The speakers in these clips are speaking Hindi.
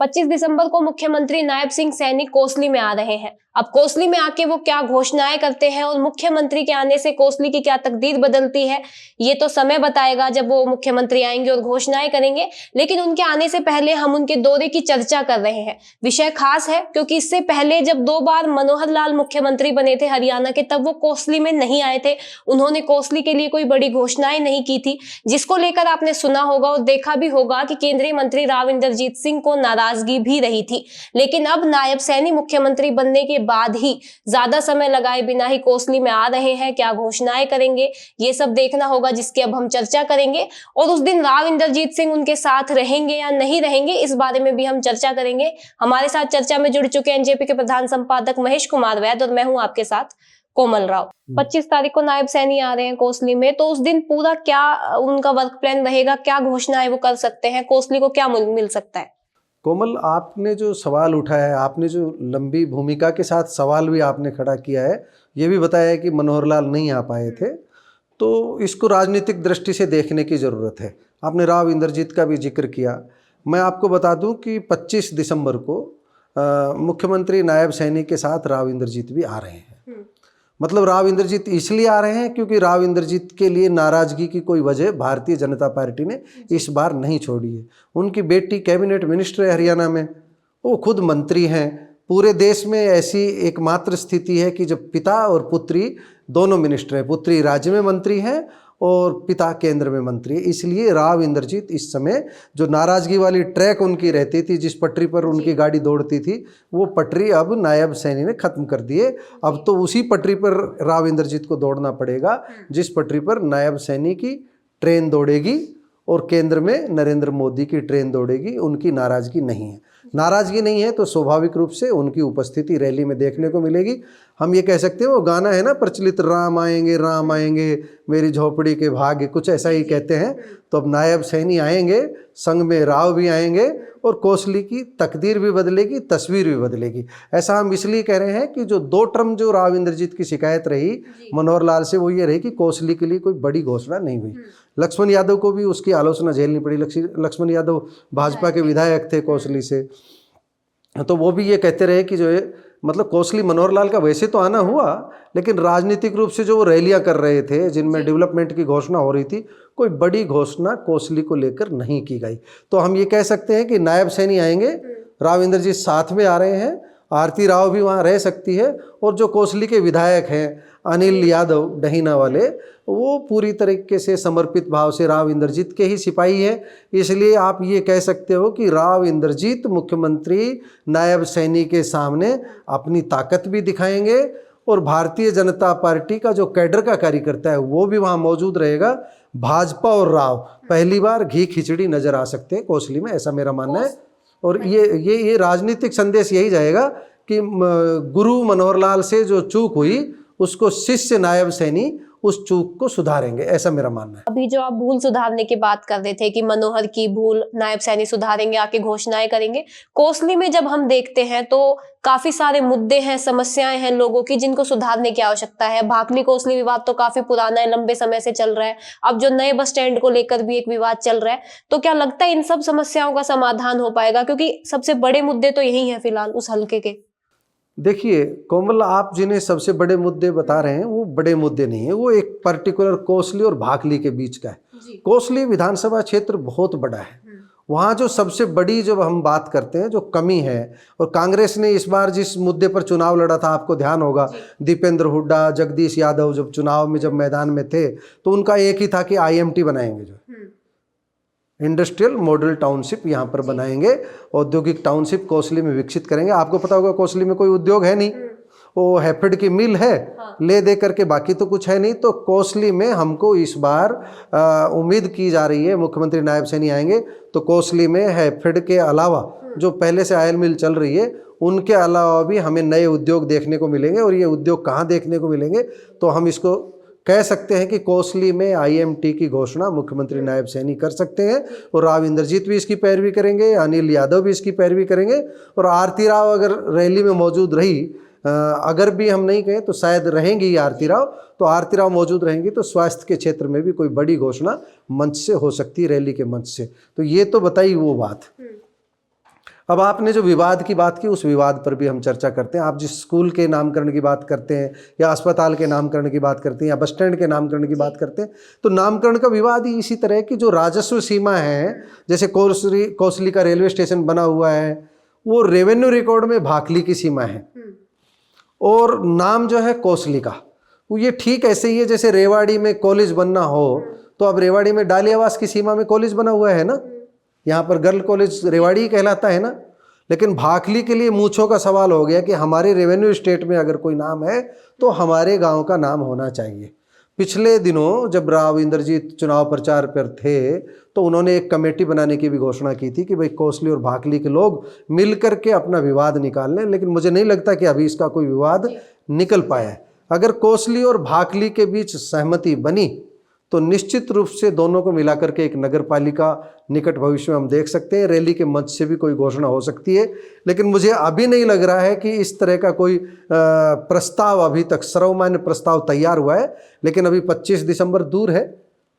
पच्चीस दिसंबर को मुख्यमंत्री नायब सिंह सैनी कोसली में आ रहे हैं। अब कोसली में आके वो क्या घोषणाएं करते हैं और मुख्यमंत्री के आने से कोसली की क्या तकदीर बदलती है, ये तो समय बताएगा जब वो मुख्यमंत्री आएंगे और घोषणाएं करेंगे। लेकिन उनके आने से पहले हम उनके दौरे की चर्चा कर रहे हैं। विषय खास है क्योंकि इससे पहले जब 2 बार मनोहर लाल मुख्यमंत्री बने थे हरियाणा के, तब वो कोसली में नहीं आए थे। उन्होंने कोसली के लिए कोई बड़ी घोषणाएं नहीं की थी, जिसको लेकर आपने सुना होगा और देखा भी होगा कि केंद्रीय मंत्री राव इंद्रजीत सिंह को नाराजगी भी रही थी। लेकिन अब नायब सैनी मुख्यमंत्री बनने के बाद ही ज्यादा समय लगाए बिना ही कोसली में आ रहे हैं। क्या घोषणाएं करेंगे ये सब देखना होगा, जिसकी अब हम चर्चा करेंगे। और उस दिन राव इंद्रजीत सिंह उनके साथ रहेंगे या नहीं रहेंगे, इस बारे में भी हम चर्चा करेंगे। हमारे साथ चर्चा में जुड़ चुके हैं एनजेपी के प्रधान संपादक महेश कुमार वैद और मैं हूं आपके साथ कोमल राव। 25 तारीख को नायब सैनी आ रहे हैं कोसली में, तो उस दिन पूरा क्या उनका वर्क प्लान रहेगा, क्या घोषणाएं वो कर सकते हैं, कोसली को क्या मिल सकता है? कोमल, आपने जो सवाल उठाया है, आपने जो लंबी भूमिका के साथ सवाल भी आपने खड़ा किया है, ये भी बताया है कि मनोहर लाल नहीं आ पाए थे, तो इसको राजनीतिक दृष्टि से देखने की ज़रूरत है। आपने राव इंद्रजीत का भी जिक्र किया। मैं आपको बता दूं कि 25 दिसंबर को मुख्यमंत्री नायब सैनी के साथ राव इंद्रजीत भी आ रहे हैं। मतलब राव इंद्रजीत इसलिए आ रहे हैं क्योंकि राव इंद्रजीत के लिए नाराज़गी की कोई वजह भारतीय जनता पार्टी ने इस बार नहीं छोड़ी है। उनकी बेटी कैबिनेट मिनिस्टर है हरियाणा में, वो खुद मंत्री हैं। पूरे देश में ऐसी एकमात्र स्थिति है कि जब पिता और पुत्री दोनों मिनिस्टर हैं, पुत्री राज्य में मंत्री हैं और पिता केंद्र में मंत्री है। इसलिए राव इंद्रजीत इस समय जो नाराज़गी वाली ट्रैक उनकी रहती थी, जिस पटरी पर उनकी गाड़ी दौड़ती थी, वो पटरी अब नायब सैनी ने ख़त्म कर दिए। अब तो उसी पटरी पर राव इंद्रजीत को दौड़ना पड़ेगा जिस पटरी पर नायब सैनी की ट्रेन दौड़ेगी और केंद्र में नरेंद्र मोदी की ट्रेन दौड़ेगी। उनकी नाराज़गी नहीं है। नाराज़गी नहीं है तो स्वाभाविक रूप से उनकी उपस्थिति रैली में देखने को मिलेगी। हम ये कह सकते हैं, वो गाना है ना प्रचलित, राम आएंगे मेरी झोपड़ी के भाग्य, कुछ ऐसा ही कहते हैं। तो अब नायब सैनी आएंगे, संग में राव भी आएंगे और कोसली की तकदीर भी बदलेगी, तस्वीर भी बदलेगी। ऐसा हम इसलिए कह रहे हैं कि जो 2 टर्म जो राव इंद्रजीत की शिकायत रही मनोहर लाल से, वो ये रही कि कोसली के लिए कोई बड़ी घोषणा नहीं हुई। लक्ष्मण यादव को भी उसकी आलोचना झेलनी पड़ी। लक्ष्मण यादव भाजपा के विधायक थे कोसली से, तो वो भी ये कहते रहे कि जो है मतलब कोसली मनोहर लाल का वैसे तो आना हुआ, लेकिन राजनीतिक रूप से जो वो रैलियां कर रहे थे जिनमें डेवलपमेंट की घोषणा हो रही थी, कोई बड़ी घोषणा कोसली को लेकर नहीं की गई। तो हम ये कह सकते हैं कि नायब सैनी आएंगे, राव इंद्रजीत साथ में आ रहे हैं, आरती राव भी वहाँ रह सकती है, और जो कोसली के विधायक हैं अनिल यादव डहीना वाले, वो पूरी तरीके से समर्पित भाव से राव इंद्रजीत के ही सिपाही है। इसलिए आप ये कह सकते हो कि राव इंद्रजीत मुख्यमंत्री नायब सैनी के सामने अपनी ताकत भी दिखाएंगे और भारतीय जनता पार्टी का जो कैडर का कार्यकर्ता है वो भी वहाँ मौजूद रहेगा। भाजपा और राव पहली बार घी खिचड़ी नजर आ सकते हैं कोसली में, ऐसा मेरा मानना है। और ये राजनीतिक संदेश यही जाएगा कि गुरु मनोहर लाल से जो चूक हुई उसको शिष्य नायब सैनी उस चूक को सुधारेंगे, ऐसा मेरा मानना है। अभी जो आप भूल सुधारने की बात कर रहे थे कि मनोहर की भूल नायब सैनी सुधारेंगे, आके घोषणाएं करेंगे, कोसली में जब हम देखते हैं तो काफी सारे मुद्दे हैं, समस्याएं हैं लोगों की, जिनको सुधारने की आवश्यकता है। भाकली कोसली विवाद तो काफी पुराना है, लंबे समय से चल रहा है। अब जो नए बस स्टैंड को लेकर भी एक विवाद चल रहा है, तो क्या लगता है इन सब समस्याओं का समाधान हो पाएगा? क्योंकि सबसे बड़े मुद्दे तो यही है फिलहाल उस हल्के के। देखिए कोमल, आप जिन्हें सबसे बड़े मुद्दे बता रहे हैं वो बड़े मुद्दे नहीं है, वो एक पर्टिकुलर कोसली और भाकली के बीच का है। कोसली विधानसभा क्षेत्र बहुत बड़ा है, वहाँ जो सबसे बड़ी जब हम बात करते हैं जो कमी है, और कांग्रेस ने इस बार जिस मुद्दे पर चुनाव लड़ा था, आपको ध्यान होगा, दीपेंद्र हुड्डा, जगदीश यादव जब चुनाव में जब मैदान में थे तो उनका एक ही था कि IMT बनाएंगे, जो इंडस्ट्रियल मॉडल टाउनशिप यहाँ पर बनाएंगे, औद्योगिक टाउनशिप कोसली में विकसित करेंगे। आपको पता होगा कोसली में कोई उद्योग है नहीं, वो हैफेड की मिल है, ले दे करके, बाकी तो कुछ है नहीं। तो कोसली में हमको इस बार उम्मीद की जा रही है, मुख्यमंत्री नायब सैनी आएंगे तो कोसली में हैफेड के अलावा जो पहले से आयल मिल चल रही है उनके अलावा भी हमें नए उद्योग देखने को मिलेंगे। और ये उद्योग कहाँ देखने को मिलेंगे, तो हम इसको कह सकते हैं कि कोसली में IMT की घोषणा मुख्यमंत्री नायब सैनी कर सकते हैं, और राव इंद्रजीत भी इसकी पैरवी करेंगे, अनिल यादव भी इसकी पैरवी करेंगे। और आरती राव अगर रैली में मौजूद रही अगर भी हम नहीं कहें तो शायद रहेंगी ही आरती राव, तो आरती राव मौजूद रहेंगी तो स्वास्थ्य के क्षेत्र में भी कोई बड़ी घोषणा मंच से हो सकती है, रैली के मंच से। तो ये तो बताई वो बात। अब आपने जो विवाद की बात की, उस विवाद पर भी हम चर्चा करते हैं। आप जिस स्कूल के नामकरण की बात करते हैं या अस्पताल के नामकरण की बात करते हैं या बस स्टैंड के नामकरण की बात करते हैं, तो नामकरण का विवाद ही इसी तरह की जो राजस्व सीमा है, जैसे कोसली का रेलवे स्टेशन बना हुआ है, वो रेवेन्यू रिकॉर्ड में भाखली की सीमा है और नाम जो है कोसली का। वो ये ठीक ऐसे ही है जैसे रेवाड़ी में कॉलेज बनना हो, तो अब रेवाड़ी में डालियावास की सीमा में कॉलेज बना हुआ है ना, यहाँ पर गर्ल कॉलेज रेवाड़ी ही कहलाता है ना। लेकिन भाखली के लिए मूंछों का सवाल हो गया कि हमारे रेवेन्यू स्टेट में अगर कोई नाम है तो हमारे गांव का नाम होना चाहिए। पिछले दिनों जब राव इंद्रजीत चुनाव प्रचार पर थे तो उन्होंने एक कमेटी बनाने की भी घोषणा की थी कि भाई कोसली और भाखली के लोग मिल करके अपना विवाद निकाल लें, लेकिन मुझे नहीं लगता कि अभी इसका कोई विवाद निकल पाया है। अगर कोसली और भाखली के बीच सहमति बनी तो निश्चित रूप से दोनों को मिलाकर के एक नगर पालिका निकट भविष्य में हम देख सकते हैं। रैली के मंच से भी कोई घोषणा हो सकती है, लेकिन मुझे अभी नहीं लग रहा है कि इस तरह का कोई प्रस्ताव अभी तक सर्वमान्य प्रस्ताव तैयार हुआ है। लेकिन अभी 25 दिसंबर दूर है,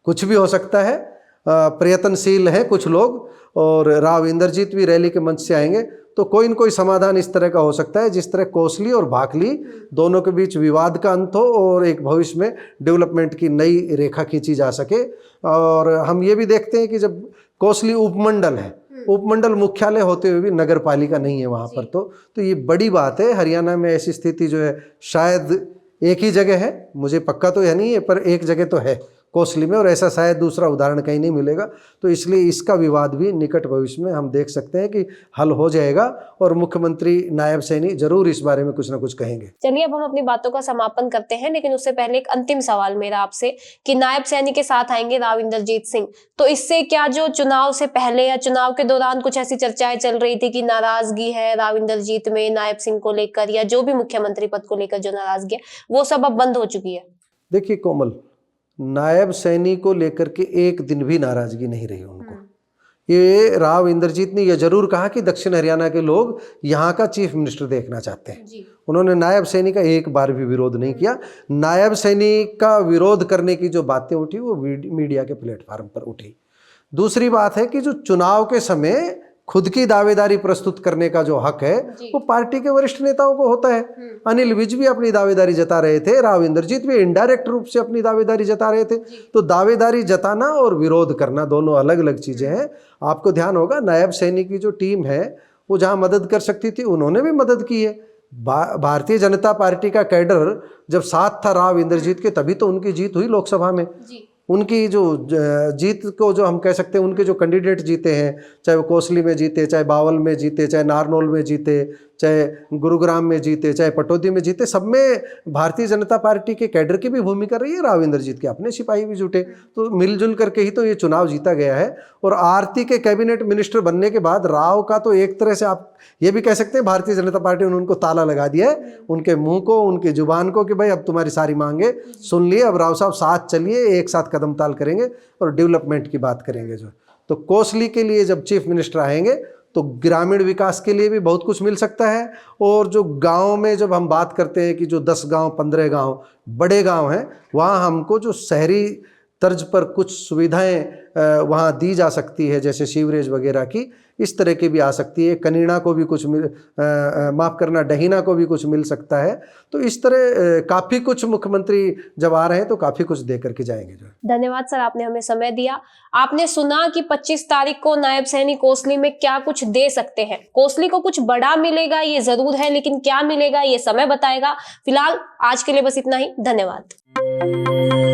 कुछ भी हो सकता है। प्रयत्नशील हैं कुछ लोग और राव इंद्रजीत भी रैली के मंच से आएंगे तो कोई न कोई समाधान इस तरह का हो सकता है जिस तरह कोसली और भाखली दोनों के बीच विवाद का अंत हो और एक भविष्य में डेवलपमेंट की नई रेखा खींची जा सके। और हम ये भी देखते हैं कि जब कोसली उपमंडल है, उपमंडल मुख्यालय होते हुए भी नगर पालिका नहीं है वहाँ पर, तो ये बड़ी बात है। हरियाणा में ऐसी स्थिति जो है शायद एक ही जगह है, मुझे पक्का तो यह नहीं है, पर एक जगह तो है कोसली में, और ऐसा शायद दूसरा उदाहरण कहीं नहीं मिलेगा। तो इसलिए इसका विवाद भी निकट भविष्य में हम देख सकते हैं कि हल हो जाएगा और मुख्यमंत्री नायब सैनी जरूर इस बारे में कुछ ना कुछ कहेंगे। चलिए अब हम अपनी बातों का समापन करते हैं, लेकिन उससे पहले एक अंतिम सवाल मेरा आपसे कि नायब सैनी के साथ आएंगे राव इंद्रजीत सिंह, तो इससे क्या जो चुनाव से पहले या चुनाव के दौरान कुछ ऐसी चर्चाएं चल रही थी कि नाराजगी है राव इंद्रजीत में नायब सिंह को लेकर या जो भी मुख्यमंत्री पद को लेकर जो नाराजगी है, वो सब अब बंद हो चुकी है? देखिए कोमल, नायब सैनी को लेकर के एक दिन भी नाराजगी नहीं रही उनको। ये राव इंद्रजीत ने यह जरूर कहा कि दक्षिण हरियाणा के लोग यहाँ का चीफ मिनिस्टर देखना चाहते हैं। उन्होंने नायब सैनी का एक बार भी विरोध नहीं किया। नायब सैनी का विरोध करने की जो बातें उठी वो मीडिया के प्लेटफॉर्म पर उठी। दूसरी बात है कि जो चुनाव के समय खुद की दावेदारी प्रस्तुत करने का जो हक है वो पार्टी के वरिष्ठ नेताओं को होता है। अनिल विज भी अपनी दावेदारी जता रहे थे, राव इंद्रजीत भी इनडायरेक्ट रूप से अपनी दावेदारी जता रहे थे। तो दावेदारी जताना और विरोध करना दोनों अलग अलग चीजें हैं। आपको ध्यान होगा नायब सैनी की जो टीम है वो जहां मदद कर सकती थी उन्होंने भी मदद की है। भारतीय जनता पार्टी का कैडर जब साथ था राव इंद्रजीत के, तभी तो उनकी जीत हुई लोकसभा में। उनकी जो जीत को जो हम कह सकते हैं, उनके जो कैंडिडेट जीते हैं, चाहे वो कोसली में जीते, चाहे बावल में जीते, चाहे नारनौल में जीते, चाहे गुरुग्राम में जीते, चाहे पटौदी में जीते, सब में भारतीय जनता पार्टी के कैडर की भी भूमिका रही है। राव इंद्रजीत के अपने सिपाही भी जुटे, तो मिलजुल करके ही तो ये चुनाव जीता गया है। और आरती के कैबिनेट मिनिस्टर बनने के बाद राव का तो एक तरह से आप ये भी कह सकते हैं भारतीय जनता पार्टी ने उनको ताला लगा दिया है, उनके मुंह को, उनकी जुबान को, कि भाई अब तुम्हारी सारी मांगे सुन लिए, अब राव साहब साथ चलिए, एक साथ कदम ताल करेंगे और डेवलपमेंट की बात करेंगे। जो तो कोसली के लिए जब चीफ मिनिस्टर आएंगे तो ग्रामीण विकास के लिए भी बहुत कुछ मिल सकता है। और जो गांव में जब हम बात करते हैं कि जो 10 गांव 15 गांव बड़े गांव हैं, वहाँ हमको जो शहरी तर्ज पर कुछ सुविधाएं वहाँ दी जा सकती है, जैसे सीवरेज वगैरह की, इस तरह की भी आ सकती है। कनीना को भी कुछ माफ़ करना, डहीना को भी कुछ मिल सकता है। तो इस तरह काफ़ी कुछ मुख्यमंत्री जब आ रहे हैं तो काफ़ी कुछ दे करके जाएंगे। जो धन्यवाद सर, आपने हमें समय दिया। आपने सुना कि 25 तारीख को नायब सैनी कोसली में क्या कुछ दे सकते हैं। कोसली को कुछ बड़ा मिलेगा ये जरूर है, लेकिन क्या मिलेगा ये समय बताएगा। फिलहाल आज के लिए बस इतना ही। धन्यवाद।